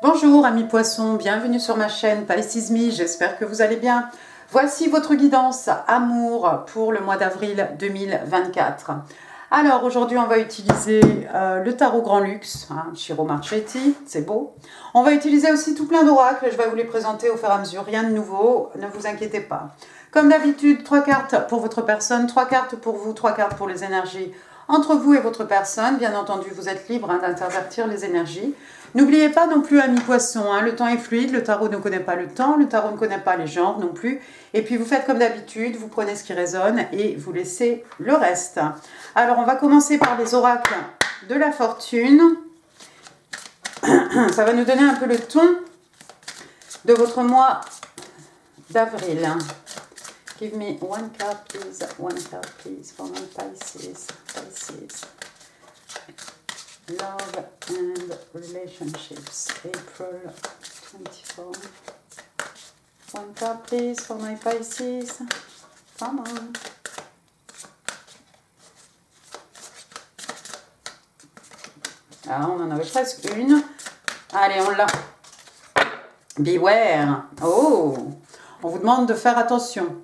Bonjour amis poissons, bienvenue sur ma chaîne Pisces Me, j'espère que vous allez bien. Voici votre guidance amour pour le mois d'avril 2024. Alors aujourd'hui on va utiliser le tarot Grand Luxe, Chiro Marchetti, c'est beau. On va utiliser aussi tout plein d'oracles, je vais vous les présenter au fur et à mesure, rien de nouveau, ne vous inquiétez pas. Comme d'habitude, 3 cartes pour votre personne, 3 cartes pour vous, 3 cartes pour les énergies entre vous et votre personne. Bien entendu, vous êtes libre d'intervertir les énergies. N'oubliez pas non plus, amis poissons, le temps est fluide, le tarot ne connaît pas le temps, le tarot ne connaît pas les genres non plus. Et puis vous faites comme d'habitude, vous prenez ce qui résonne et vous laissez le reste. Alors on va commencer par les oracles de la fortune. Ça va nous donner un peu le ton de votre mois d'avril. Give me one card please, for my Pisces. Love and relationships, April 24. One card please for my Pisces. Come on. Ah, on en avait presque une. Allez, on l'a. Beware. Oh, on vous demande de faire attention.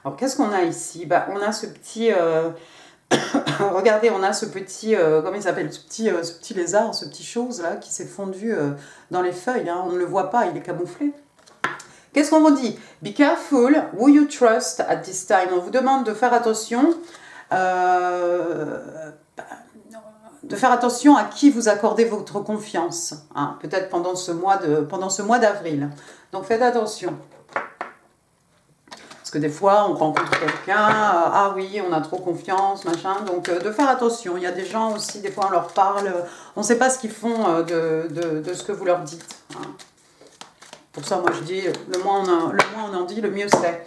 Alors, qu'est-ce qu'on a ici? On a ce petit... regardez, on a ce petit, comment il s'appelle, ce petit lézard, ce petit chose là qui s'est fondu dans les feuilles. On ne le voit pas, il est camouflé. Qu'est-ce qu'on vous dit? Be careful who you trust at this time. On vous demande de faire attention, à qui vous accordez votre confiance. Peut-être pendant ce mois d'avril. Donc faites attention. Parce que des fois, on rencontre quelqu'un, ah oui, on a trop confiance, machin. Donc, de faire attention. Il y a des gens aussi, des fois, on leur parle, on ne sait pas ce qu'ils font de ce que vous leur dites. Pour ça, moi, je dis, le moins on en dit, le mieux c'est.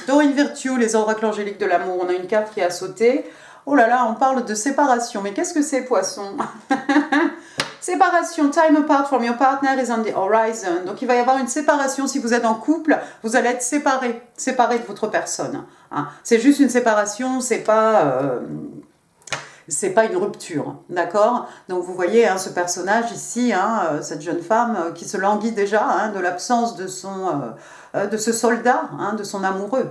Dorine Virtue, les oracles angéliques de l'amour. On a une carte qui a sauté. Oh là là, on parle de séparation. Mais qu'est-ce que c'est, poisson? Séparation, time apart from your partner is on the horizon. Donc il va y avoir une séparation. Si vous êtes en couple, vous allez être séparés de votre personne. C'est juste une séparation, c'est pas une rupture, d'accord? Donc vous voyez ce personnage ici, cette jeune femme qui se languit déjà de l'absence de ce soldat, de son amoureux.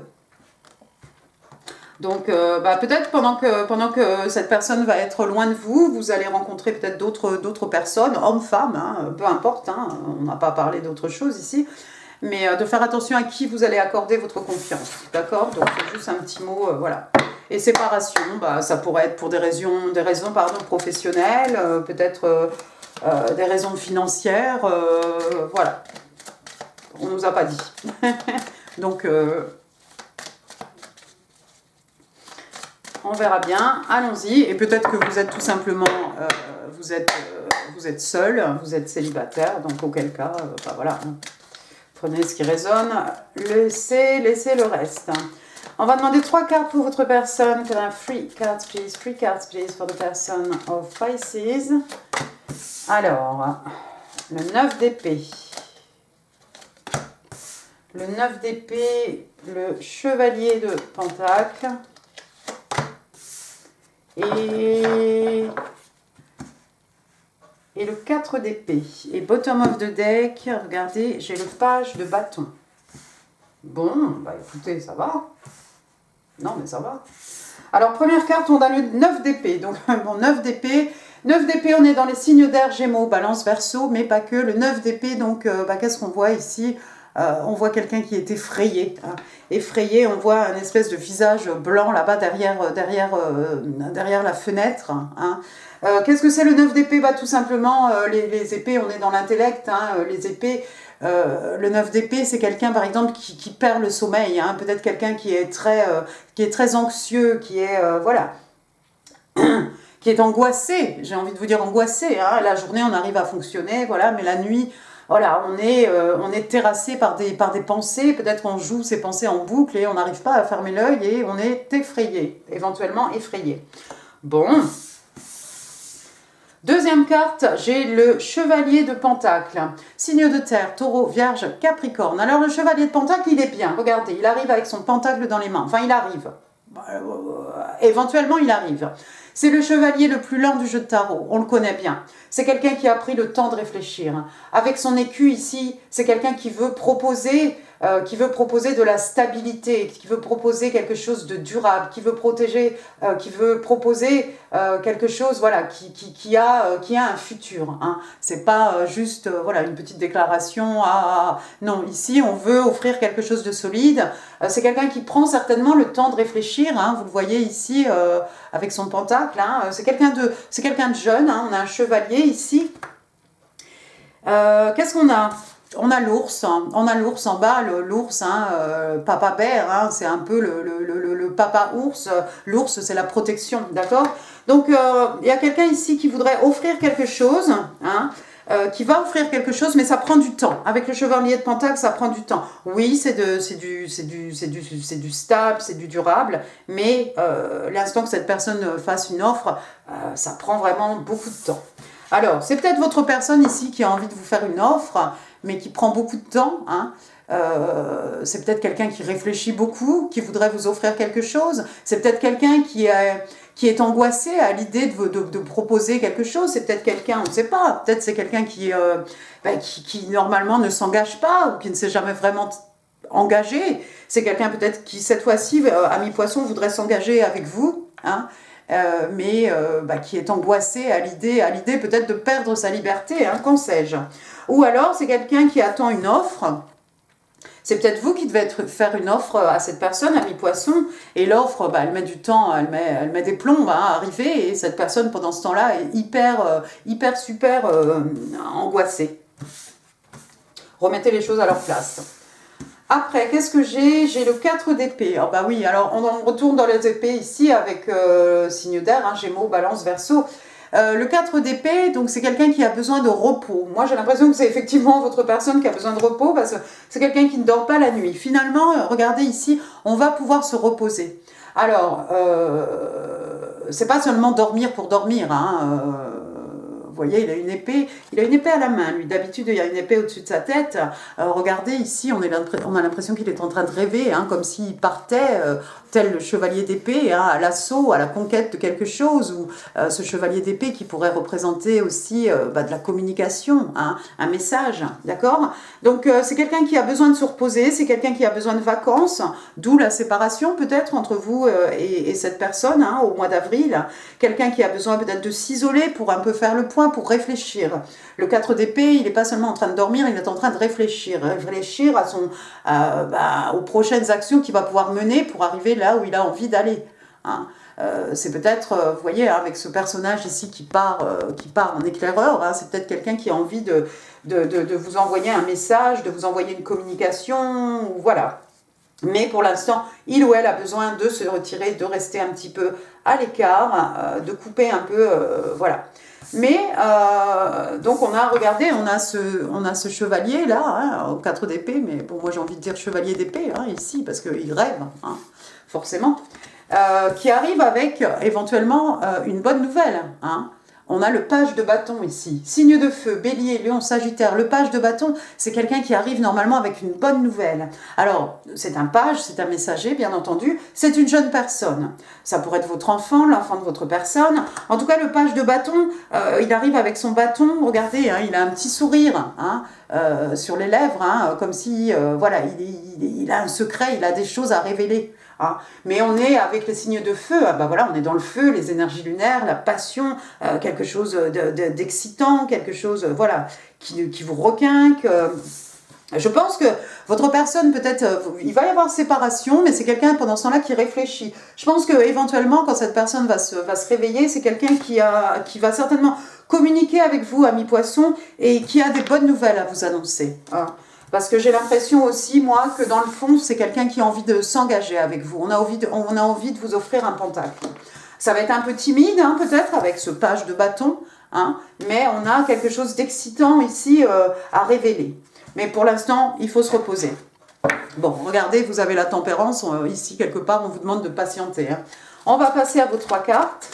Donc, peut-être pendant que cette personne va être loin de vous, vous allez rencontrer peut-être d'autres personnes, hommes, femmes, peu importe, on n'a pas parlé d'autre chose ici, mais de faire attention à qui vous allez accorder votre confiance, d'accord? Donc, c'est juste un petit mot, voilà. Et séparation, ça pourrait être pour des raisons professionnelles, peut-être des raisons financières, voilà. On ne nous a pas dit. Donc... on verra bien, allons-y. Et peut-être que vous êtes tout simplement, vous êtes seul, vous êtes célibataire, donc auquel cas, voilà, prenez ce qui résonne, laissez le reste. On va demander 3 cartes pour votre personne. Can I have 3 cards please for the person of Pisces. Alors, le 9 d'épée. Le 9 d'épée, le chevalier de pentacle. Et le 4 d'épée. Et bottom of the deck, regardez, j'ai le page de bâton. Bon, écoutez, ça va. Non, mais ça va. Alors, première carte, on a le 9 d'épée. Donc, bon, 9 d'épée. 9 d'épée, on est dans les signes d'air, Gémeaux, Balance, Verseau, mais pas que. Le 9 d'épée, donc, qu'est-ce qu'on voit ici? On voit quelqu'un qui est effrayé. Effrayé, on voit un espèce de visage blanc là-bas derrière la fenêtre. Qu'est-ce que c'est le 9 d'épée? Tout simplement, les épées, on est dans l'intellect. Les épées, le 9 d'épée, c'est quelqu'un, par exemple, qui perd le sommeil. Peut-être quelqu'un qui est très anxieux, qui est... voilà. qui est angoissé. J'ai envie de vous dire angoissé. La journée, on arrive à fonctionner, voilà, mais la nuit... Voilà, on est terrassé par des pensées, peut-être qu'on joue ces pensées en boucle et on n'arrive pas à fermer l'œil et on est effrayé, éventuellement effrayé. Bon. Deuxième carte, j'ai le chevalier de pentacle. Signe de terre, taureau, vierge, capricorne. Alors le chevalier de pentacle, il est bien. Regardez, il arrive avec son pentacle dans les mains. Enfin, il arrive. Éventuellement, il arrive. C'est le chevalier le plus lent du jeu de tarot, on le connaît bien. C'est quelqu'un qui a pris le temps de réfléchir. Avec son écu ici, c'est quelqu'un qui veut proposer de la stabilité, qui veut proposer quelque chose de durable, qui veut proposer quelque chose, voilà, qui a un futur. Hein. C'est pas juste, voilà, une petite déclaration. Non, ici, on veut offrir quelque chose de solide. C'est quelqu'un qui prend certainement le temps de réfléchir. Hein. Vous le voyez ici avec son pentacle. Hein. C'est quelqu'un de jeune. Hein. On a un chevalier ici. Qu'est-ce qu'on a? On a l'ours en bas, l'ours, hein, papa bear, hein, c'est un peu le papa ours. L'ours, c'est la protection, d'accord? Donc, il y a quelqu'un ici qui voudrait offrir quelque chose, hein, qui va offrir quelque chose, mais ça prend du temps. Avec le chevalier de Pentacle, ça prend du temps. Oui, c'est du stable, c'est du durable, mais l'instant que cette personne fasse une offre, ça prend vraiment beaucoup de temps. Alors, c'est peut-être votre personne ici qui a envie de vous faire une offre, mais qui prend beaucoup de temps. Hein. C'est peut-être quelqu'un qui réfléchit beaucoup, qui voudrait vous offrir quelque chose. C'est peut-être quelqu'un qui est angoissé à l'idée de proposer quelque chose. C'est peut-être quelqu'un, on ne sait pas, peut-être c'est quelqu'un qui normalement ne s'engage pas ou qui ne s'est jamais vraiment engagé. C'est quelqu'un peut-être qui, cette fois-ci, ami poisson, voudrait s'engager avec vous. Hein. Mais qui est angoissé à l'idée peut-être de perdre sa liberté, hein, qu'en sais-je. Ou alors c'est quelqu'un qui attend une offre, c'est peut-être vous qui devez faire une offre à cette personne, ami poisson, et l'offre, elle met du temps, elle met des plombs à arriver, et cette personne pendant ce temps-là est super angoissée. Remettez les choses à leur place. Après, qu'est-ce que j'ai? J'ai le 4 d'épée. Oh, bah oui, alors on retourne dans les épées ici avec signe d'air, hein, Gémeaux, Balance, Verseau. Le 4 d'épée, donc c'est quelqu'un qui a besoin de repos. Moi, j'ai l'impression que c'est effectivement votre personne qui a besoin de repos parce que c'est quelqu'un qui ne dort pas la nuit. Finalement, regardez ici, on va pouvoir se reposer. Alors, c'est pas seulement dormir pour dormir, hein, vous voyez, il a une épée à la main, lui. D'habitude, il y a une épée au-dessus de sa tête. Regardez, ici, on a l'impression qu'il est en train de rêver, hein, comme s'il partait, tel le chevalier d'épée, hein, à l'assaut, à la conquête de quelque chose, ou ce chevalier d'épée qui pourrait représenter aussi de la communication, hein, un message, d'accord? Donc, c'est quelqu'un qui a besoin de se reposer, c'est quelqu'un qui a besoin de vacances, d'où la séparation peut-être entre vous et cette personne, hein, au mois d'avril. Quelqu'un qui a besoin peut-être de s'isoler pour un peu faire le point, pour réfléchir. Le 4 d'épée, il n'est pas seulement en train de dormir, il est en train de réfléchir aux prochaines actions qu'il va pouvoir mener pour arriver là où il a envie d'aller. Hein. C'est peut-être, vous voyez, avec ce personnage ici qui part en éclaireur, hein, c'est peut-être quelqu'un qui a envie de vous envoyer un message, de vous envoyer une communication, voilà. Mais pour l'instant, il ou elle a besoin de se retirer, de rester un petit peu à l'écart, de couper un peu, voilà. Mais, donc on a ce chevalier là, hein, au 4 d'épée, mais bon, moi j'ai envie de dire chevalier d'épée, hein, ici, parce qu'il rêve, hein, forcément, qui arrive avec éventuellement une bonne nouvelle, hein. On a le page de bâton ici. Signe de feu, bélier, lion, sagittaire. Le page de bâton, c'est quelqu'un qui arrive normalement avec une bonne nouvelle. Alors, c'est un page, c'est un messager, bien entendu. C'est une jeune personne. Ça pourrait être votre enfant, l'enfant de votre personne. En tout cas, le page de bâton, il arrive avec son bâton. Regardez, hein, il a un petit sourire, hein, sur les lèvres, hein, comme si, voilà, il a un secret, il a des choses à révéler. Ah, mais on est avec les signes de feu, voilà, on est dans le feu, les énergies lunaires, la passion, quelque chose d'excitant, quelque chose voilà, qui vous requinque. Je pense que votre personne, peut-être, il va y avoir séparation, mais c'est quelqu'un pendant ce temps-là qui réfléchit. Je pense qu'éventuellement, quand cette personne va se réveiller, c'est quelqu'un qui va certainement communiquer avec vous, ami poisson, et qui a des bonnes nouvelles à vous annoncer. Hein. Parce que j'ai l'impression aussi, moi, que dans le fond, c'est quelqu'un qui a envie de s'engager avec vous. On a envie de vous offrir un pentacle. Ça va être un peu timide, hein, peut-être, avec ce page de bâton, hein, mais on a quelque chose d'excitant ici à révéler. Mais pour l'instant, il faut se reposer. Bon, regardez, vous avez la tempérance. Ici, quelque part, on vous demande de patienter. Hein. On va passer à vos 3 cartes.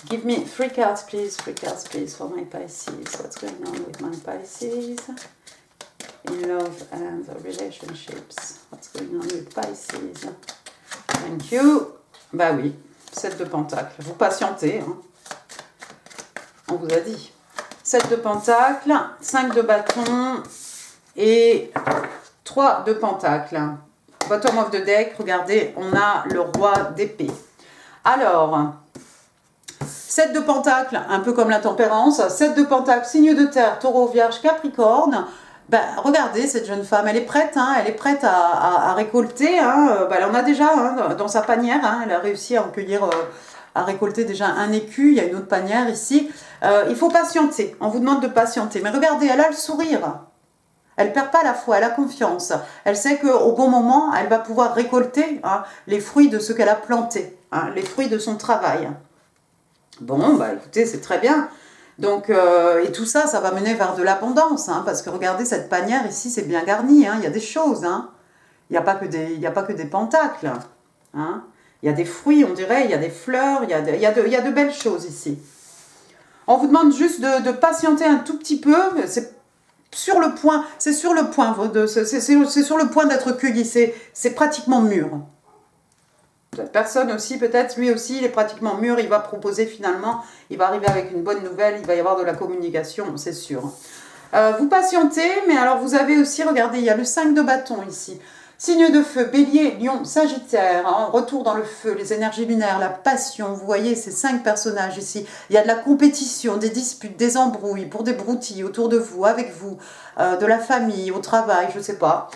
Give me 3 cards, please. 3 cards, please, for my Pisces. What's going on with my Pisces? In love and relationships. What's going on with Pisces? Thank you. Bah oui, 7 de pentacle. Vous patientez, hein. On vous a dit. 7 de pentacle, 5 de bâton et 3 de pentacle. Bottom of the deck, regardez, on a le roi d'épée. Alors, 7 de pentacle, un peu comme la tempérance. 7 de pentacle, signe de terre, taureau, vierge, capricorne. Ben, regardez, cette jeune femme, elle est prête, hein, elle est prête à récolter. Hein, ben, elle en a déjà hein, dans sa panière. Hein, elle a réussi à en cueillir, à récolter déjà un écu. Il y a une autre panière ici. Il faut patienter. On vous demande de patienter. Mais regardez, elle a le sourire. Elle ne perd pas la foi, elle a confiance. Elle sait qu'au bon moment, elle va pouvoir récolter hein, les fruits de ce qu'elle a planté, hein, les fruits de son travail. Bon, bah écoutez, c'est très bien. Donc, et tout ça, ça va mener vers de l'abondance, hein, parce que regardez, cette panière ici, c'est bien garni, hein, il y a des choses, hein. Il n'y a pas que des pentacles. Hein. Il y a des fruits, on dirait, il y a des fleurs, il y a de belles choses ici. On vous demande juste de patienter un tout petit peu, c'est sur le point d'être cueilli, c'est pratiquement mûr. Cette personne aussi, peut-être, lui aussi, il est pratiquement mûr, il va proposer finalement, il va arriver avec une bonne nouvelle, il va y avoir de la communication, c'est sûr. Vous patientez, mais alors vous avez aussi, regardez, il y a le 5 de bâton ici. Signe de feu, bélier, lion, sagittaire, hein, retour dans le feu, les énergies lunaires, la passion, vous voyez ces 5 personnages ici. Il y a de la compétition, des disputes, des embrouilles, pour des broutilles autour de vous, avec vous, de la famille, au travail, je ne sais pas.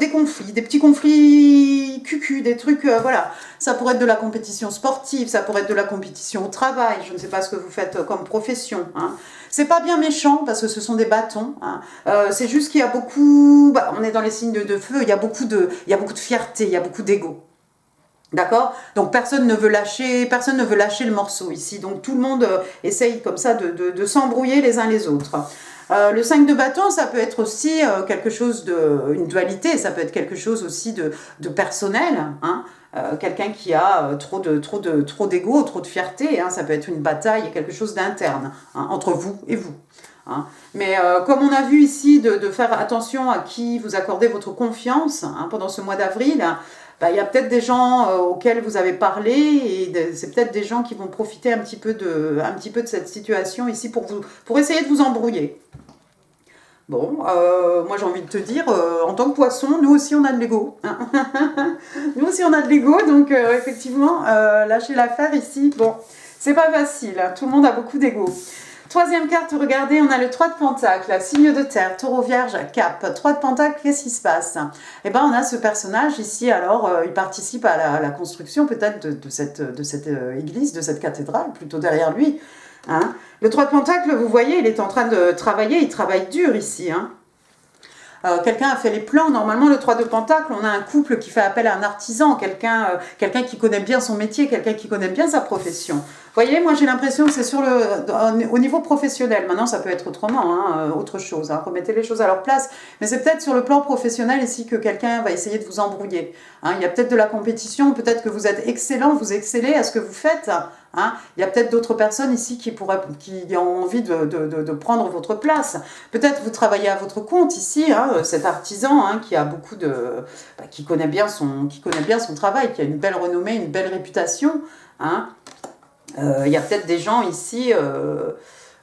Des conflits, des petits conflits cucu, des trucs, voilà. Ça pourrait être de la compétition sportive, ça pourrait être de la compétition au travail, je ne sais pas ce que vous faites comme profession, hein. C'est pas bien méchant parce que ce sont des bâtons. Hein. C'est juste qu'il y a beaucoup. Bah, on est dans les signes de feu. Il y a beaucoup de fierté, il y a beaucoup d'ego. D'accord. Donc personne ne veut lâcher le morceau ici. Donc tout le monde essaye comme ça de s'embrouiller les uns les autres. Le 5 de bâton, ça peut être aussi quelque chose une dualité. Ça peut être quelque chose aussi de personnel. Hein. Quelqu'un qui a trop d'ego, trop de fierté, hein, ça peut être une bataille, quelque chose d'interne hein, entre vous et vous. Hein. Mais comme on a vu ici, de faire attention à qui vous accordez votre confiance hein, pendant ce mois d'avril, bah, y a peut-être des gens auxquels vous avez parlé et c'est peut-être des gens qui vont profiter un petit peu de cette situation ici pour essayer de vous embrouiller. Bon, moi j'ai envie de te dire, en tant que poisson, nous aussi on a de l'ego. Hein. Nous aussi on a de l'ego, donc effectivement, lâcher l'affaire ici, bon, c'est pas facile, hein. Tout le monde a beaucoup d'ego. Troisième carte, regardez, on a le 3 de pentacle, signe de terre, taureau vierge, cap. 3 de pentacle, qu'est-ce qui se passe? Eh bien, on a ce personnage ici, alors il participe à la construction peut-être de cette église, de cette cathédrale, plutôt derrière lui. Hein. Le 3 de pentacle, vous voyez, il est en train de travailler, il travaille dur ici. Hein. Quelqu'un a fait les plans. Normalement, le 3 de pentacle, on a un couple qui fait appel à un artisan, quelqu'un qui connaît bien son métier, quelqu'un qui connaît bien sa profession. Vous voyez, moi j'ai l'impression que c'est au niveau professionnel. Maintenant, ça peut être autrement, hein, autre chose. Hein, remettez les choses à leur place. Mais c'est peut-être sur le plan professionnel ici que quelqu'un va essayer de vous embrouiller. Hein, il y a peut-être de la compétition, peut-être que vous êtes excellent, vous excellez à ce que vous faites. Hein. Il y a peut-être d'autres personnes ici qui ont envie de prendre votre place. Peut-être vous travaillez à votre compte ici, hein, cet artisan hein, qui a beaucoup qui connaît bien son travail, qui a une belle renommée, une belle réputation. Hein. Il y a peut-être des gens ici,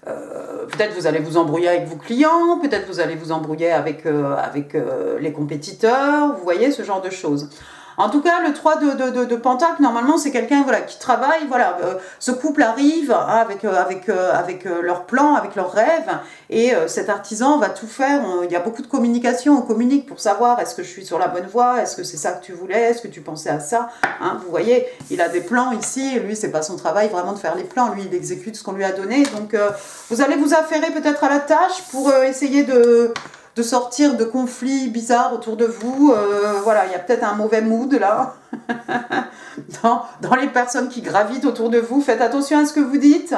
peut-être vous allez vous embrouiller avec vos clients, peut-être vous allez vous embrouiller avec les compétiteurs, vous voyez, ce genre de choses. En tout cas, le 3 de pentacle, normalement, c'est quelqu'un voilà, qui travaille. Voilà, ce couple arrive hein, avec leurs plans, avec leurs rêves. Et cet artisan va tout faire. Il y a beaucoup de communication. On communique pour savoir est-ce que je suis sur la bonne voie, est-ce que c'est ça que tu voulais, est-ce que tu pensais à ça. Hein, vous voyez, il a des plans ici. Et lui, c'est pas son travail vraiment de faire les plans. Lui, il exécute ce qu'on lui a donné. Donc, vous allez vous affairer peut-être à la tâche pour essayer de sortir de conflits bizarres autour de vous. Voilà, il y a peut-être un mauvais mood là. dans les personnes qui gravitent autour de vous. Faites attention à ce que vous dites.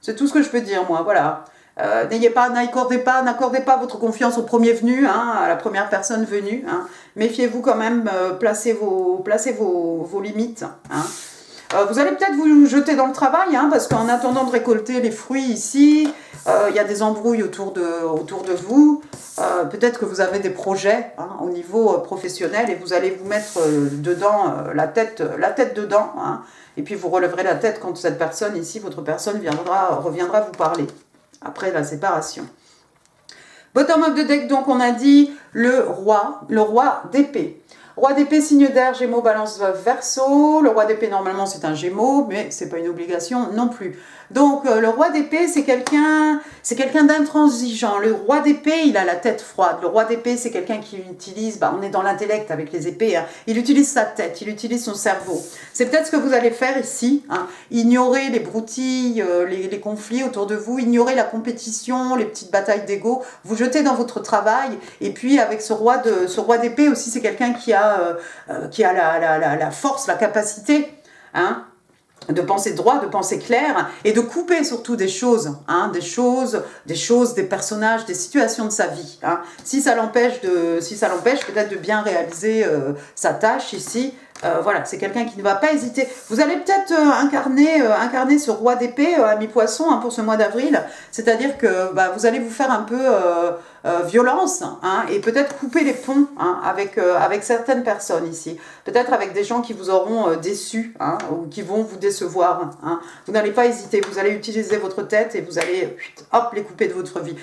C'est tout ce que je peux dire, moi. Voilà. N'accordez pas votre confiance au premier venu, hein, à la première personne venue. Hein. Méfiez-vous quand même, placez vos limites. Hein. Vous allez peut-être vous jeter dans le travail, hein, parce qu'en attendant de récolter les fruits ici, il y a des embrouilles autour de vous. Peut-être que vous avez des projets, hein, au niveau professionnel, et vous allez vous mettre dedans, la tête dedans, hein, et puis vous relèverez la tête quand cette personne ici, votre personne reviendra vous parler, après la séparation. Bottom of the deck, donc on a dit le roi d'épée. Roi d'épée, signe d'air, Gémeaux, Balance, Verseau. Le roi d'épée, normalement, c'est un Gémeaux, mais c'est pas une obligation non plus. Donc, le roi d'épée, c'est quelqu'un d'intransigeant. Le roi d'épée, il a la tête froide. Le roi d'épée, c'est quelqu'un qui utilise, on est dans l'intellect avec les épées, hein. Il utilise sa tête, il utilise son cerveau. C'est peut-être ce que vous allez faire ici, hein. Ignorer les broutilles, les conflits autour de vous, ignorer la compétition, les petites batailles d'ego, vous jetez dans votre travail. Et puis, avec ce roi d'épée aussi, c'est quelqu'un qui a la force, la capacité, hein, de penser droit, de penser clair, et de couper surtout des choses, hein, des personnages, des situations de sa vie, hein. Si ça l'empêche peut-être de bien réaliser sa tâche ici, voilà, c'est quelqu'un qui ne va pas hésiter. Vous allez peut-être incarner ce roi d'épée à mi-poisson, hein, pour ce mois d'avril, c'est-à-dire que vous allez vous faire un peu violence, hein, et peut-être couper les ponts, hein, avec certaines personnes ici, peut-être avec des gens qui vous auront déçus, hein, ou qui vont vous décevoir, hein. Vous n'allez pas hésiter, vous allez utiliser votre tête et vous allez hop, les couper de votre vie.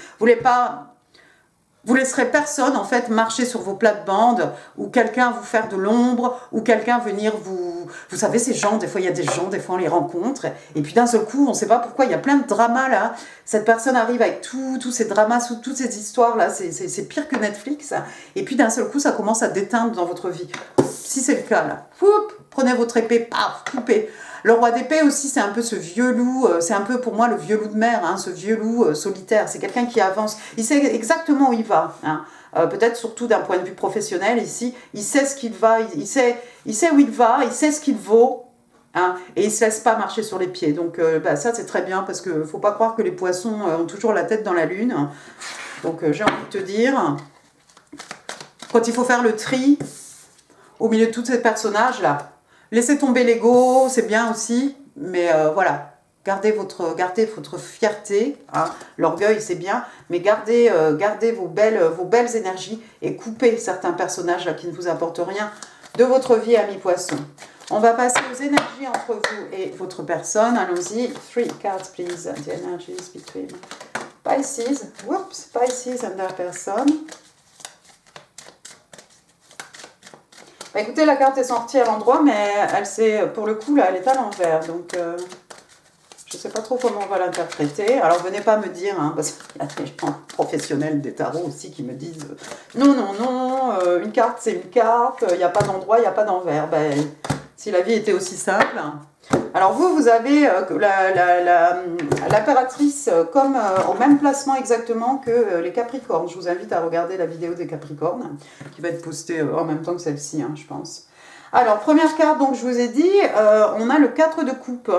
Vous laisserez personne, en fait, marcher sur vos plates-bandes, ou quelqu'un vous faire de l'ombre, ou quelqu'un venir vous... Vous savez, ces gens, des fois, il y a des gens, des fois, on les rencontre, et puis d'un seul coup, on ne sait pas pourquoi, il y a plein de dramas, là. Cette personne arrive avec tous ces dramas, toutes ces histoires-là, c'est pire que Netflix, et puis d'un seul coup, ça commence à déteindre dans votre vie. Si c'est le cas, là, prenez votre épée, paf, coupez. Le roi d'épée aussi, c'est un peu ce vieux loup, c'est un peu pour moi le vieux loup de mer, hein, ce vieux loup solitaire. C'est quelqu'un qui avance, il sait exactement où il va, hein. Peut-être surtout d'un point de vue professionnel ici, il sait ce qu'il va, il sait où il va, il sait ce qu'il vaut, hein, et il ne se laisse pas marcher sur les pieds. Donc ça c'est très bien, parce qu'il ne faut pas croire que les poissons ont toujours la tête dans la lune. Donc j'ai envie de te dire, quand il faut faire le tri au milieu de tous ces personnages-là, laissez tomber l'ego, c'est bien aussi, mais voilà, gardez votre fierté, hein. L'orgueil c'est bien, mais gardez vos belles énergies et coupez certains personnages là qui ne vous apportent rien de votre vie, ami poisson. On va passer aux énergies entre vous et votre personne. Allons-y. 3 cards, please. The energies between Pisces. Whoops, Pisces and their person. Écoutez, la carte est sortie à l'endroit, mais pour le coup, là, elle est à l'envers. Donc, je ne sais pas trop comment on va l'interpréter. Alors, venez pas me dire, hein, parce qu'il y a des gens professionnels des tarots aussi qui me disent non, une carte, c'est une carte, il n'y a pas d'endroit, il n'y a pas d'envers. Si la vie était aussi simple. Alors vous avez l'impératrice comme au même placement exactement que les Capricornes. Je vous invite à regarder la vidéo des Capricornes qui va être postée en même temps que celle-ci, hein, je pense. Alors, première carte, donc je vous ai dit, on a le 4 de coupe.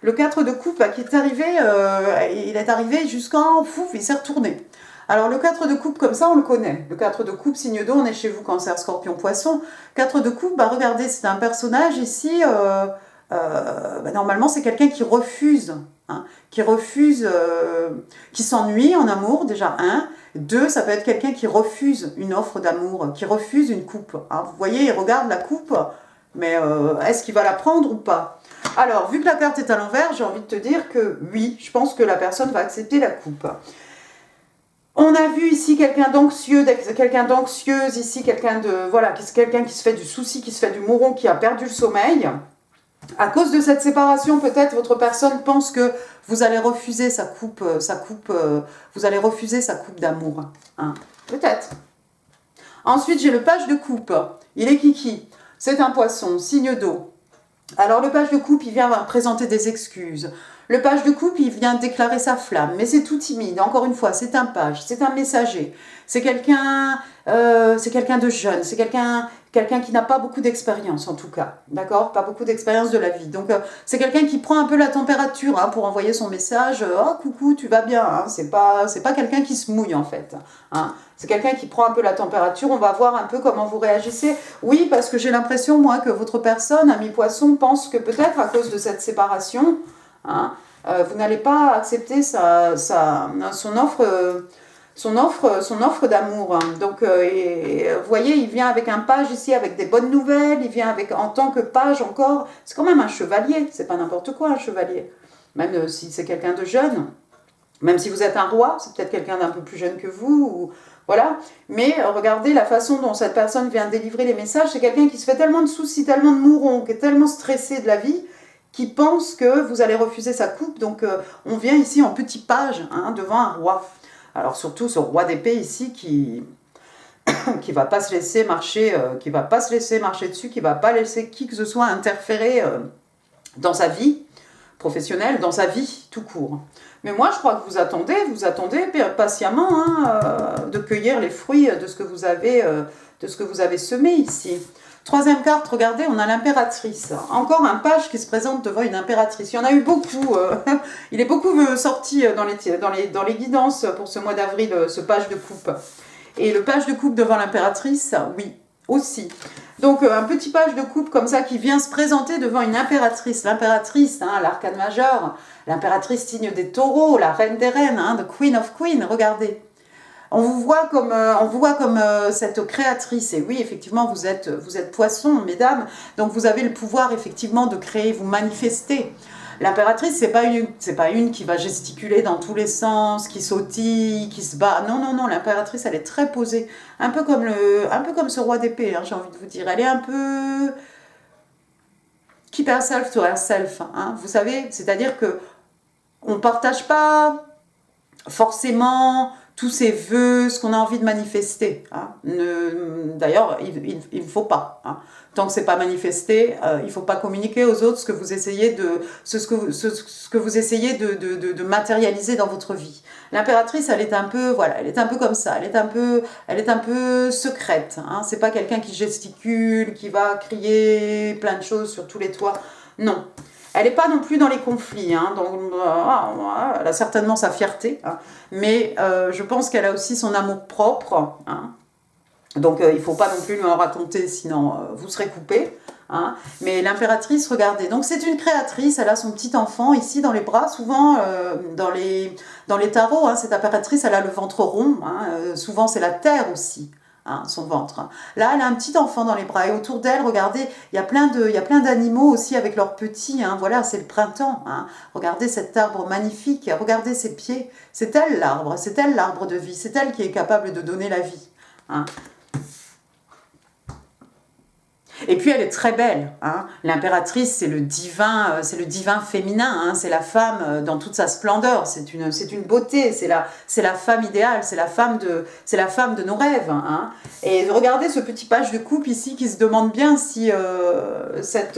Le 4 de coupe qui est arrivé, il est arrivé jusqu'en fouf, il s'est retourné. Alors, le 4 de coupe, comme ça, on le connaît. Le 4 de coupe, signe d'eau, on est chez vous, Cancer, Scorpion, Poisson. 4 de coupe, regardez, c'est un personnage ici, normalement, c'est quelqu'un qui refuse, hein, qui s'ennuie en amour, déjà, 1. 2, ça peut être quelqu'un qui refuse une offre d'amour, qui refuse une coupe, hein. Vous voyez, il regarde la coupe, mais est-ce qu'il va la prendre ou pas? Alors, vu que la carte est à l'envers, j'ai envie de te dire que oui, je pense que la personne va accepter la coupe. On a vu ici quelqu'un d'anxieuse ici, quelqu'un qui se fait du souci, qui se fait du mouron, qui a perdu le sommeil. À cause de cette séparation, peut-être votre personne pense que vous allez refuser sa coupe d'amour, hein. Peut-être. Ensuite, j'ai le page de coupe. Il est kiki. C'est un poisson, signe d'eau. Alors, le page de coupe, il vient présenter des excuses. Le page de coupe, il vient déclarer sa flamme, mais c'est tout timide. Encore une fois, c'est un page, c'est un messager. C'est quelqu'un de jeune, c'est quelqu'un Quelqu'un qui n'a pas beaucoup d'expérience en tout cas, d'accord? Pas beaucoup d'expérience de la vie. Donc c'est quelqu'un qui prend un peu la température hein, pour envoyer son message. Oh coucou, tu vas bien hein. C'est pas quelqu'un qui se mouille en fait. Hein. C'est quelqu'un qui prend un peu la température. On va voir un peu comment vous réagissez. Oui, parce que j'ai l'impression moi que votre personne, ami poisson, pense que peut-être à cause de cette séparation, hein, vous n'allez pas accepter son offre. Son offre d'amour. Donc, vous voyez, il vient avec un page ici, avec des bonnes nouvelles. Il vient avec, en tant que page encore. C'est quand même un chevalier. C'est pas n'importe quoi, un chevalier. Même si c'est quelqu'un de jeune. Même si vous êtes un roi, c'est peut-être quelqu'un d'un peu plus jeune que vous. Ou, voilà. Mais regardez la façon dont cette personne vient délivrer les messages. C'est quelqu'un qui se fait tellement de soucis, tellement de mourons, qui est tellement stressé de la vie, qui pense que vous allez refuser sa coupe. Donc, on vient ici en petit page, hein, devant un roi. Alors surtout ce roi d'épée ici qui va pas se laisser marcher, dessus, qui va pas laisser qui que ce soit interférer dans sa vie professionnelle, dans sa vie tout court. Mais moi je crois que vous attendez patiemment hein, de cueillir les fruits de ce que vous avez semé ici. Troisième carte, regardez, on a l'impératrice. Encore un page qui se présente devant une impératrice. Il y en a eu beaucoup. Il est beaucoup sorti dans les guidances pour ce mois d'avril, ce page de coupe. Et le page de coupe devant l'impératrice, oui, aussi. Donc un petit page de coupe comme ça qui vient se présenter devant une impératrice. L'impératrice, hein, l'arcane majeur. L'impératrice signe des taureaux, la reine des reines, hein, the queen of queens, regardez. On vous voit comme cette créatrice. Et oui, effectivement, vous êtes poisson, mesdames. Donc, vous avez le pouvoir, effectivement, de créer, vous manifester. L'impératrice, c'est pas une qui va gesticuler dans tous les sens, qui sautille, qui se bat. Non, non, non. L'impératrice, elle est très posée. Un peu comme ce roi d'épée, hein, j'ai envie de vous dire. Elle est un peu keep herself to herself. Hein, vous savez, c'est-à-dire que on partage pas forcément tous ces vœux, ce qu'on a envie de manifester. Hein. D'ailleurs, il ne faut pas. Hein. Tant que ce n'est pas manifesté, il ne faut pas communiquer aux autres ce que vous essayez de matérialiser dans votre vie. L'impératrice, elle est un peu comme ça. Elle est un peu secrète. Hein. C'est pas quelqu'un qui gesticule, qui va crier plein de choses sur tous les toits. Non. Elle n'est pas non plus dans les conflits, hein, elle a certainement sa fierté, hein, mais je pense qu'elle a aussi son amour propre, hein, donc il ne faut pas non plus lui en raconter, sinon vous serez coupé. Hein, mais l'impératrice, regardez, donc c'est une créatrice, elle a son petit enfant ici dans les bras, souvent dans les tarots, hein, cette impératrice, elle a le ventre rond, hein, souvent c'est la terre aussi. Hein, son ventre. Là, elle a un petit enfant dans les bras et autour d'elle, regardez, il y a plein d'animaux aussi avec leurs petits. Hein, voilà, c'est le printemps. Hein. Regardez cet arbre magnifique. Regardez ses pieds. C'est elle l'arbre de vie. C'est elle qui est capable de donner la vie. Hein. Et puis elle est très belle. Hein. L'impératrice, c'est le divin féminin. Hein. C'est la femme dans toute sa splendeur. C'est une beauté. C'est la femme idéale. C'est la femme de nos rêves. Hein. Et regardez ce petit page de coupe ici qui se demande bien si cette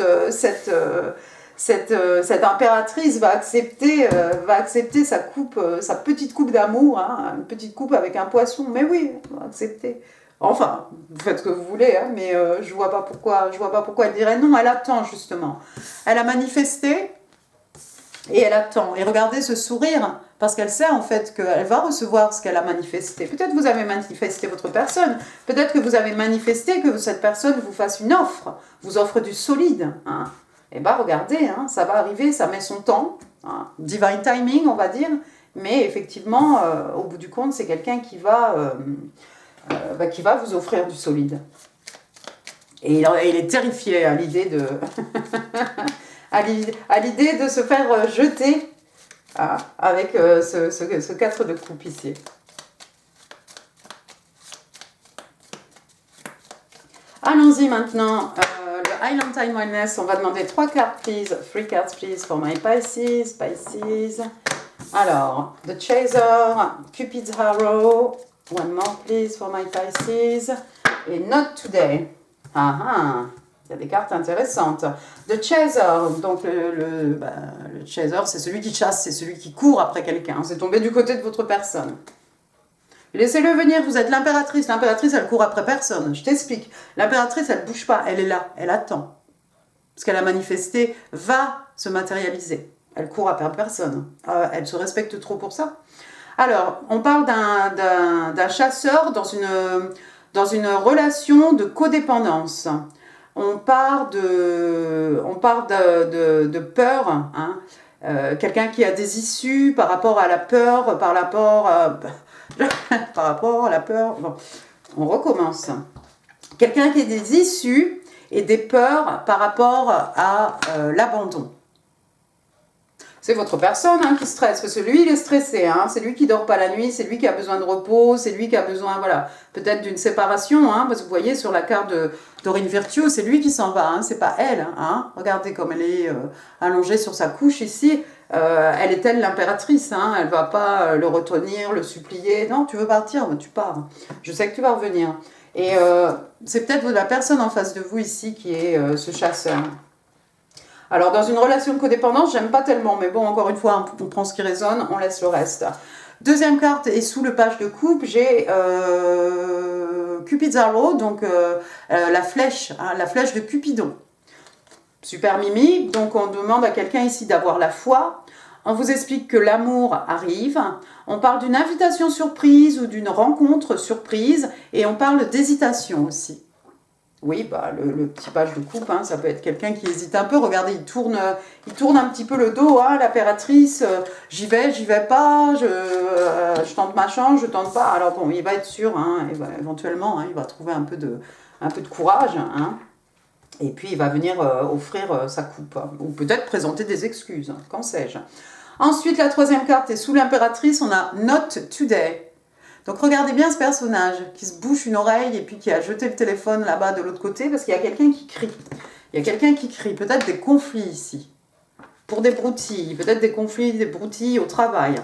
impératrice va accepter sa coupe, sa petite coupe d'amour, hein, une petite coupe avec un poisson. Mais oui, elle va accepter. Enfin, vous faites ce que vous voulez, hein, mais je vois pas pourquoi elle dirait non. Elle attend justement. Elle a manifesté et elle attend. Et regardez ce sourire, parce qu'elle sait en fait qu'elle va recevoir ce qu'elle a manifesté. Peut-être vous avez manifesté votre personne. Peut-être que vous avez manifesté que cette personne vous fasse une offre, vous offre du solide. Hein. Et bien regardez, hein, ça va arriver, ça met son temps. Hein. Divine timing, on va dire. Mais effectivement, au bout du compte, c'est quelqu'un qui va vous offrir du solide. Et il est terrifié à l'idée de à l'idée de se faire jeter avec ce 4 de coupe ici. Allons-y maintenant. Le Highland Time Wellness, on va demander 3 cartes, please. 3 cards, please, for my Pisces. Alors, The Chaser, Cupid's Arrow. One more, please, for my Pisces. Et Not Today. Il y a des cartes intéressantes. The Chaser. Donc, le Chaser, c'est celui qui chasse, c'est celui qui court après quelqu'un. C'est tombé du côté de votre personne. Laissez-le venir, vous êtes l'impératrice. L'impératrice, elle court après personne. Je t'explique. L'impératrice, elle ne bouge pas, elle est là, elle attend. Ce qu'elle a manifesté va se matérialiser. Elle court après personne. Elle se respecte trop pour ça. Alors, on parle d'un chasseur dans une relation de codépendance. On part de peur, hein. Quelqu'un qui a des issues par rapport à la peur, par rapport à la peur. Bon, on recommence. Quelqu'un qui a des issues et des peurs par rapport à l'abandon. C'est votre personne hein, qui stresse, parce que lui, il est stressé, hein, c'est lui qui dort pas la nuit, c'est lui qui a besoin de repos, c'est lui qui a besoin, voilà, peut-être d'une séparation, hein, parce que vous voyez sur la carte de Dorine Virtue, c'est lui qui s'en va, hein, c'est pas elle, hein, regardez comme elle est allongée sur sa couche ici, elle est-elle l'impératrice, hein, elle va pas le retenir, le supplier, non, tu veux partir, tu pars, je sais que tu vas revenir, et c'est peut-être la personne en face de vous ici qui est ce chasseur. Alors, dans une relation de codépendance, j'aime pas tellement, mais bon, encore une fois, on prend ce qui résonne, on laisse le reste. Deuxième carte, et sous le page de coupe, j'ai Cupid's Arrow, donc la flèche de Cupidon. Super mimi, donc on demande à quelqu'un ici d'avoir la foi. On vous explique que l'amour arrive. On parle d'une invitation surprise ou d'une rencontre surprise, et on parle d'hésitation aussi. Oui, bah, le petit page de coupe, hein, ça peut être quelqu'un qui hésite un peu. Regardez, il tourne un petit peu le dos, hein, l'impératrice. J'y vais pas, je tente ma chance, je tente pas. Alors bon, il va être sûr, hein, éventuellement, hein, il va trouver un peu de courage. Hein, et puis il va venir offrir sa coupe. Hein, ou peut-être présenter des excuses, hein, qu'en sais-je. Ensuite, la troisième carte est sous l'impératrice, on a Not Today. Donc regardez bien ce personnage qui se bouche une oreille et puis qui a jeté le téléphone là-bas de l'autre côté parce qu'il y a quelqu'un qui crie. Il y a quelqu'un qui crie, peut-être des conflits ici. Pour des broutilles, peut-être des conflits, des broutilles au travail.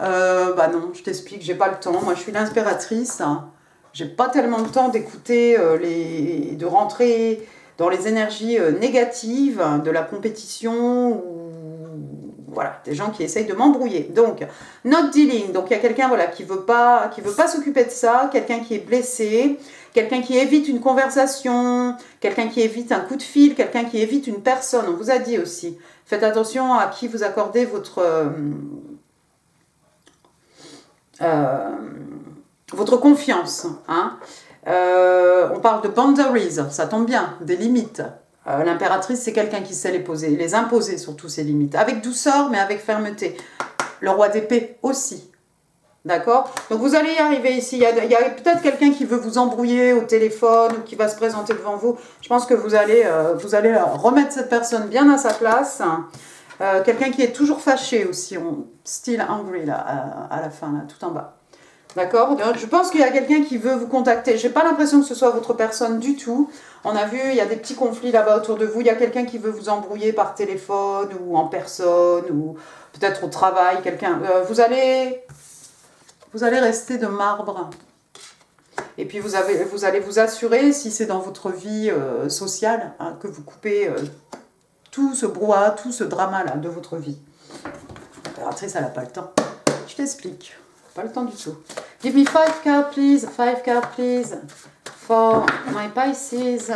Bah non, je t'explique, j'ai pas le temps. Moi je suis l'inspiratrice. Hein. J'ai pas tellement le temps d'écouter, de rentrer dans les énergies négatives de la compétition ou voilà, des gens qui essayent de m'embrouiller. Donc, not dealing. Donc, il y a quelqu'un voilà, qui veut pas s'occuper de ça, quelqu'un qui est blessé, quelqu'un qui évite une conversation, quelqu'un qui évite un coup de fil, quelqu'un qui évite une personne. On vous a dit aussi. Faites attention à qui vous accordez votre confiance. Hein. On parle de boundaries, ça tombe bien, des limites. L'impératrice, c'est quelqu'un qui sait les imposer surtout ses limites, avec douceur mais avec fermeté. Le roi d'épée aussi, d'accord? Donc vous allez y arriver ici, il y a peut-être quelqu'un qui veut vous embrouiller au téléphone ou qui va se présenter devant vous. Je pense que vous allez remettre cette personne bien à sa place. Quelqu'un qui est toujours fâché aussi, still angry là, à la fin, là, tout en bas. D'accord? Je pense qu'il y a quelqu'un qui veut vous contacter. Je n'ai pas l'impression que ce soit votre personne du tout. On a vu, il y a des petits conflits là-bas autour de vous. Il y a quelqu'un qui veut vous embrouiller par téléphone ou en personne ou peut-être au travail. Vous allez rester de marbre. Et puis vous allez vous assurer, si c'est dans votre vie sociale, hein, que vous coupez tout ce brouhaha, tout ce drama-là de votre vie. L'impératrice, elle n'a pas le temps. Je t'explique. Pas le temps du tout. Give me 5 cards, please. 5 cards, please. For my Pisces,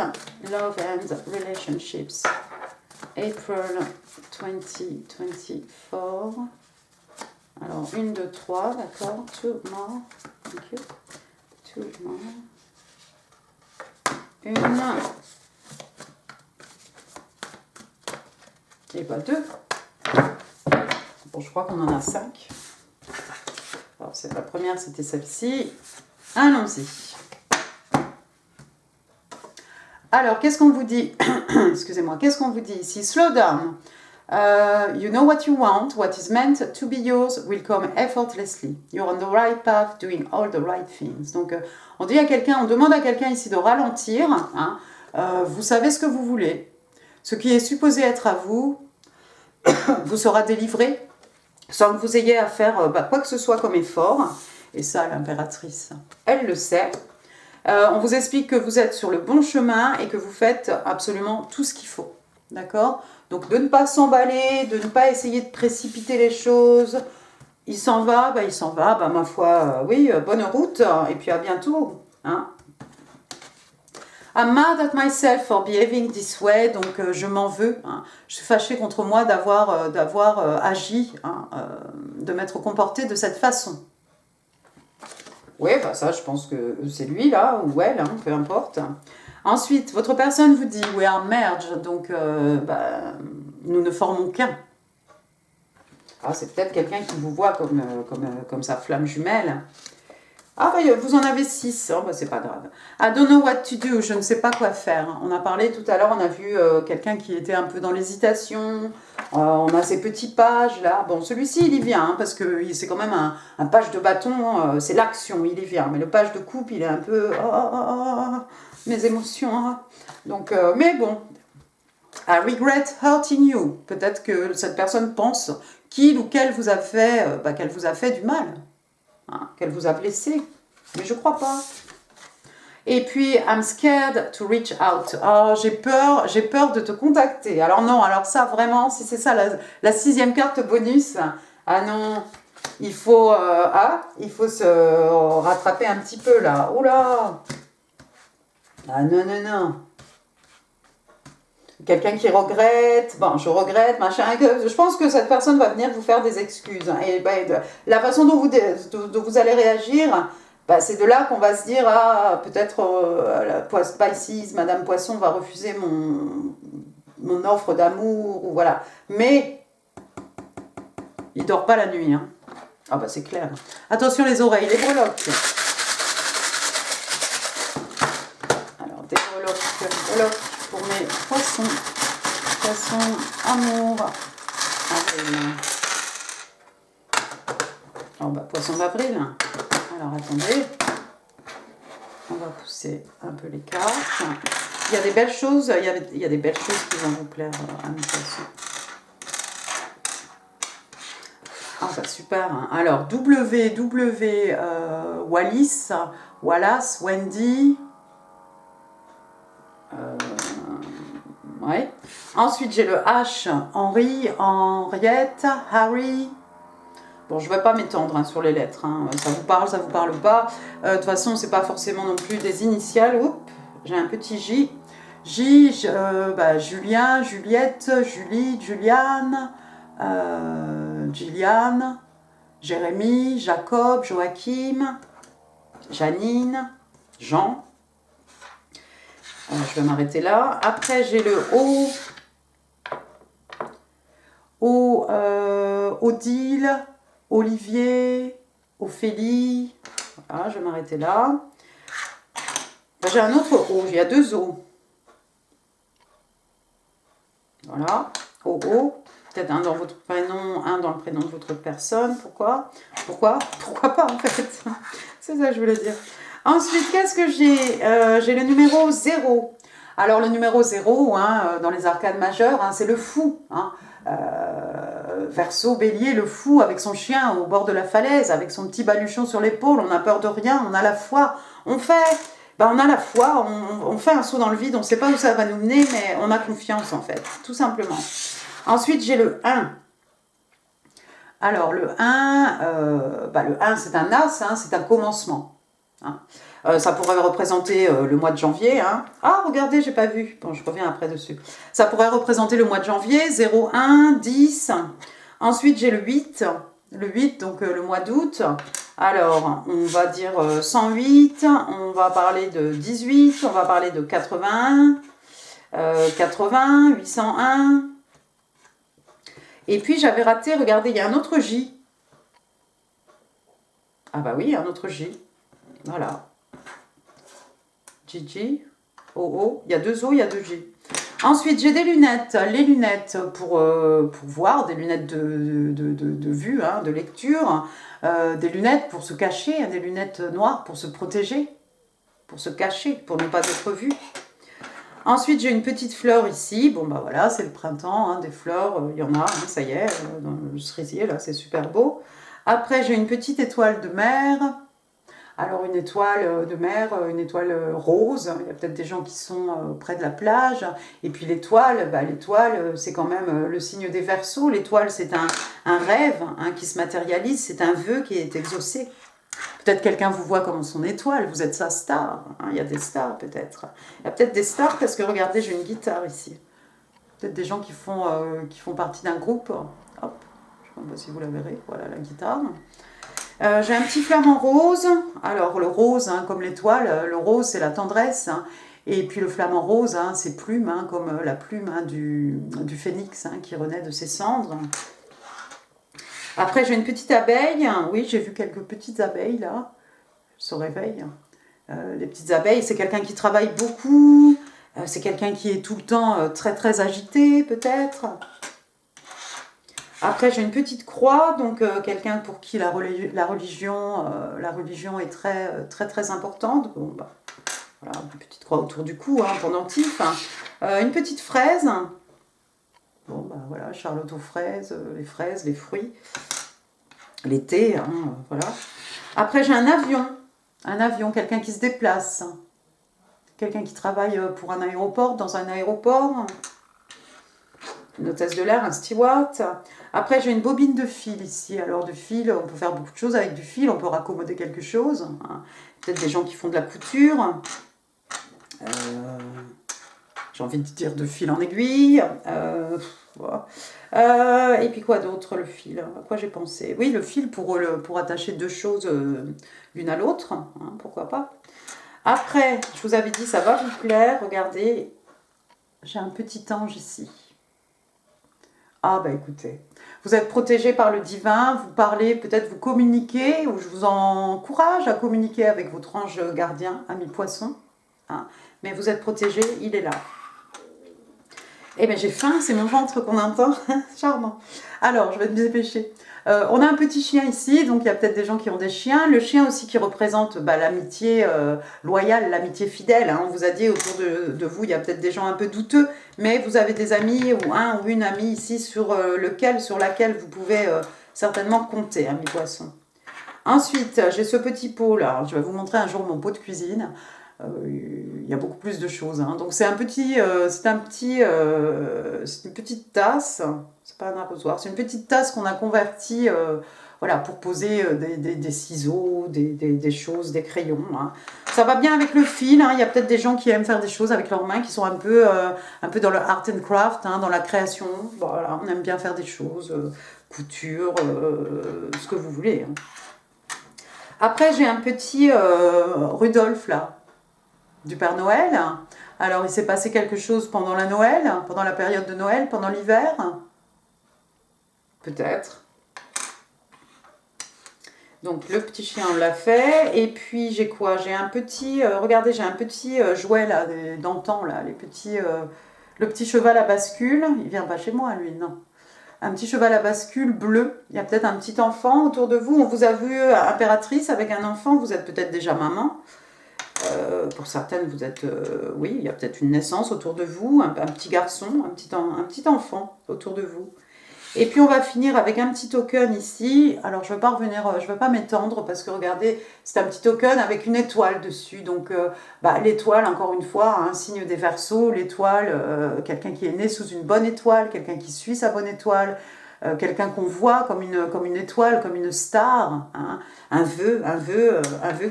love and relationships. April 2024. Alors, 1, 2, 3, d'accord. 2 more. Thank you. 2 more. 1. Et pas 2. Bon, je crois qu'on en a 5. Alors, la première, c'était celle-ci. Allons-y. Alors, qu'est-ce qu'on vous dit? Excusez-moi, qu'est-ce qu'on vous dit ici? Slow down. You know what you want. What is meant to be yours will come effortlessly. You're on the right path, doing all the right things. Donc, on demande à quelqu'un ici de ralentir. Hein. Vous savez ce que vous voulez. Ce qui est supposé être à vous vous sera délivré sans que vous ayez à faire quoi que ce soit comme effort. Et ça, l'impératrice, elle le sait. On vous explique que vous êtes sur le bon chemin et que vous faites absolument tout ce qu'il faut. D'accord? Donc, de ne pas s'emballer, de ne pas essayer de précipiter les choses. il s'en va, il s'en va, ma foi, oui, bonne route, et puis à bientôt. Hein. I'm mad at myself for behaving this way, donc je m'en veux. Hein. Je suis fâchée contre moi d'avoir agi, hein, de m'être comportée de cette façon. Oui, ça, je pense que c'est lui, là, ou elle, hein, peu importe. Ensuite, votre personne vous dit « We are merged », donc nous ne formons qu'un. Ah, c'est peut-être quelqu'un qui vous voit comme sa flamme jumelle. Ah, vous en avez 6, oh, c'est pas grave. I don't know what to do, je ne sais pas quoi faire. On a parlé tout à l'heure, on a vu quelqu'un qui était un peu dans l'hésitation. On a ces petits pages là. Bon, celui-ci, il y vient, hein, parce que c'est quand même un page de bâton, c'est l'action, il y vient. Mais le page de coupe, il est un peu... mes émotions. Hein. Donc, mais bon. I regret hurting you. Peut-être que cette personne pense qu'il ou qu'elle vous a fait du mal. Hein, qu'elle vous a blessé. Mais je crois pas. Et puis, I'm scared to reach out. Oh, j'ai peur de te contacter. Alors non, alors ça, vraiment, si c'est ça, la 6e carte bonus, ah non, il faut se rattraper un petit peu, là. Oula. Ah non, non, non. Quelqu'un qui regrette, je regrette, machin. Je pense que cette personne va venir vous faire des excuses. Et la façon dont vous allez réagir, c'est de là qu'on va se dire, ah, peut-être Pisces, Madame Poisson va refuser mon offre d'amour, ou voilà. Mais il dort pas la nuit. Hein. Ah c'est clair. Attention les oreilles, les breloques. Alors, des breloques. Pour mes poissons, amour, avril. Oh poisson d'avril. Alors attendez, on va pousser un peu les cartes. Il y a des belles choses, il y a des belles choses qui vont vous plaire à mes poissons. Ah super. Hein. Alors Wallace, Wendy. Ouais. Ensuite, j'ai le H, Henri, Henriette, Harry. Bon, je ne vais pas m'étendre sur les lettres. Hein. Ça vous parle pas. De toute façon, c'est pas forcément non plus des initiales. Oups, j'ai un petit J. Julien, Juliette, Julie, Juliane, Gilliane, Jérémy, Jacob, Joachim, Janine, Jean. Je vais m'arrêter là. Après, j'ai le Odile, Olivier, Ophélie. Voilà, je vais m'arrêter là. J'ai un autre O. Il y a 2 O. Voilà. O. Peut-être un dans votre prénom, un dans le prénom de votre personne. Pourquoi pas, en fait. C'est ça que je voulais dire. Ensuite, qu'est-ce que j'ai j'ai le numéro 0. Alors, le numéro 0, hein, dans les arcades majeures, hein, c'est le fou. Hein. Verseau, bélier, le fou avec son chien au bord de la falaise, avec son petit baluchon sur l'épaule. On n'a peur de rien, on a la foi. On a la foi, on fait un saut dans le vide, on ne sait pas où ça va nous mener, mais on a confiance, en fait, tout simplement. Ensuite, j'ai le 1. Alors, le 1, le 1, c'est un as, hein, c'est un commencement. Hein. Ça pourrait représenter le mois de janvier. Hein. Ah, regardez, j'ai pas vu. Bon, je reviens après dessus. Ça pourrait représenter le mois de janvier, 0, 1, 10. Ensuite, j'ai le 8. Le 8, donc le mois d'août. Alors, on va dire 108. On va parler de 18. On va parler de 81. 80, 801. Et puis, j'avais raté, regardez, il y a un autre J. Ah bah oui, il y a un autre J. Voilà. Gigi, OO, il y a 2 O, il y a 2 J. Ensuite, j'ai des lunettes. Les lunettes pour voir, des lunettes de vue, hein, de lecture. Des lunettes pour se cacher, des lunettes noires pour se protéger, pour se cacher, pour ne pas être vu. Ensuite, j'ai une petite fleur ici. Bon, voilà, c'est le printemps, hein, des fleurs, il y en a, hein, ça y est, dans le cerisier, là, c'est super beau. Après, j'ai une petite étoile de mer. Alors une étoile de mer, une étoile rose, il y a peut-être des gens qui sont près de la plage. Et puis l'étoile, l'étoile c'est quand même le signe des Verseaux. L'étoile c'est un rêve hein, qui se matérialise, c'est un vœu qui est exaucé. Peut-être quelqu'un vous voit comme son étoile, vous êtes sa star. Hein, il y a des stars peut-être. Il y a peut-être des stars parce que regardez, j'ai une guitare ici. Peut-être des gens qui font partie d'un groupe. Hop, je ne sais pas si vous la verrez, voilà la guitare. J'ai un petit flamant rose. Alors le rose, hein, comme l'étoile, le rose c'est la tendresse. Hein, et puis le flamant rose, hein, c'est plume, hein, comme la plume hein, du phénix hein, qui renaît de ses cendres. Après j'ai une petite abeille. Oui, j'ai vu quelques petites abeilles là. Se réveillent. Les petites abeilles, c'est quelqu'un qui travaille beaucoup. C'est quelqu'un qui est tout le temps très très agité peut-être. Après, j'ai une petite croix, donc quelqu'un pour qui la religion est très, très, très importante. Bon, bah, voilà, une petite croix autour du cou, hein, pendentif. Hein. Une petite fraise. Bon, bah voilà, Charlotte aux fraises, les fruits. L'été, hein, voilà. Après, j'ai un avion, quelqu'un qui se déplace. Quelqu'un qui travaille pour un aéroport, dans un aéroport. Une hôtesse de l'air, un steward. Après, j'ai une bobine de fil ici. Alors, de fil, on peut faire beaucoup de choses avec du fil. On peut raccommoder quelque chose. Hein. Peut-être des gens qui font de la couture. J'ai envie de dire de fil en aiguille. Voilà. Et puis quoi d'autre, le fil? À quoi j'ai pensé? Oui, le fil pour attacher deux choses l'une à l'autre. Hein, pourquoi pas? Après, je vous avais dit, ça va vous plaire. Regardez, j'ai un petit ange ici. Ah bah écoutez, vous êtes protégé par le divin, vous parlez, peut-être vous communiquez, ou je vous encourage à communiquer avec votre ange gardien, ami poisson. Hein, mais vous êtes protégé, il est là. Eh bien j'ai faim, c'est mon ventre qu'on entend, charmant. Alors, je vais me dépêcher. On a un petit chien ici, donc il y a peut-être des gens qui ont des chiens. Le chien aussi qui représente l'amitié loyale, l'amitié fidèle. Hein. On vous a dit autour de vous, il y a peut-être des gens un peu douteux, mais vous avez des amis ou un ou une amie ici sur laquelle vous pouvez certainement compter, ami poisson. Ensuite, j'ai ce petit pot là. Je vais vous montrer un jour mon pot de cuisine. Il y a beaucoup plus de choses. Hein. Donc c'est une petite tasse. C'est pas un arrosoir. C'est une petite tasse qu'on a convertie, voilà, pour poser des ciseaux, des choses, des crayons. Hein. Ça va bien avec le fil. Hein. Il y a peut-être des gens qui aiment faire des choses avec leurs mains, qui sont un peu dans le art and craft, hein, dans la création. Voilà, on aime bien faire des choses, couture, ce que vous voulez. Hein. Après, j'ai un petit Rudolph là. Du Père Noël. Alors, il s'est passé quelque chose pendant la Noël, pendant la période de Noël, pendant l'hiver. Peut-être. Donc, le petit chien, on l'a fait. Et puis, j'ai quoi? J'ai un petit... regardez, j'ai un petit jouet, là, d'antan, là. Le petit cheval à bascule. Il vient pas chez moi, lui, non. Un petit cheval à bascule bleu. Il y a peut-être un petit enfant autour de vous. On vous a vu impératrice avec un enfant. Vous êtes peut-être déjà maman. Pour certaines, vous êtes... oui, il y a peut-être une naissance autour de vous, un petit garçon, un petit enfant autour de vous. Et puis, on va finir avec un petit token ici. Alors, je ne vais pas m'étendre parce que, regardez, c'est un petit token avec une étoile dessus. Donc, l'étoile, encore une fois, un signe des Verseaux. L'étoile, quelqu'un qui est né sous une bonne étoile, quelqu'un qui suit sa bonne étoile, quelqu'un qu'on voit comme une étoile, comme une star, hein, un vœu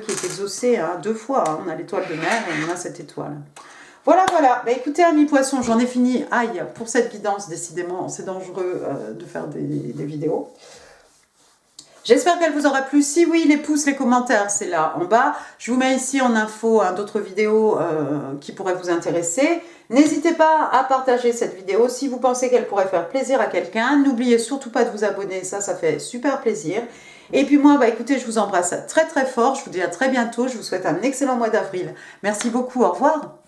qui est exaucé, hein, 2 fois, hein, on a l'étoile de mer et on a cette étoile. Voilà. Bah, écoutez, amis poissons, j'en ai fini. Aïe, pour cette guidance, décidément, c'est dangereux de faire des vidéos. J'espère qu'elle vous aura plu. Si oui, les pouces, les commentaires, c'est là en bas. Je vous mets ici en info d'autres vidéos qui pourraient vous intéresser. N'hésitez pas à partager cette vidéo si vous pensez qu'elle pourrait faire plaisir à quelqu'un. N'oubliez surtout pas de vous abonner, ça fait super plaisir. Et puis moi, écoutez, je vous embrasse très très fort. Je vous dis à très bientôt. Je vous souhaite un excellent mois d'avril. Merci beaucoup, au revoir.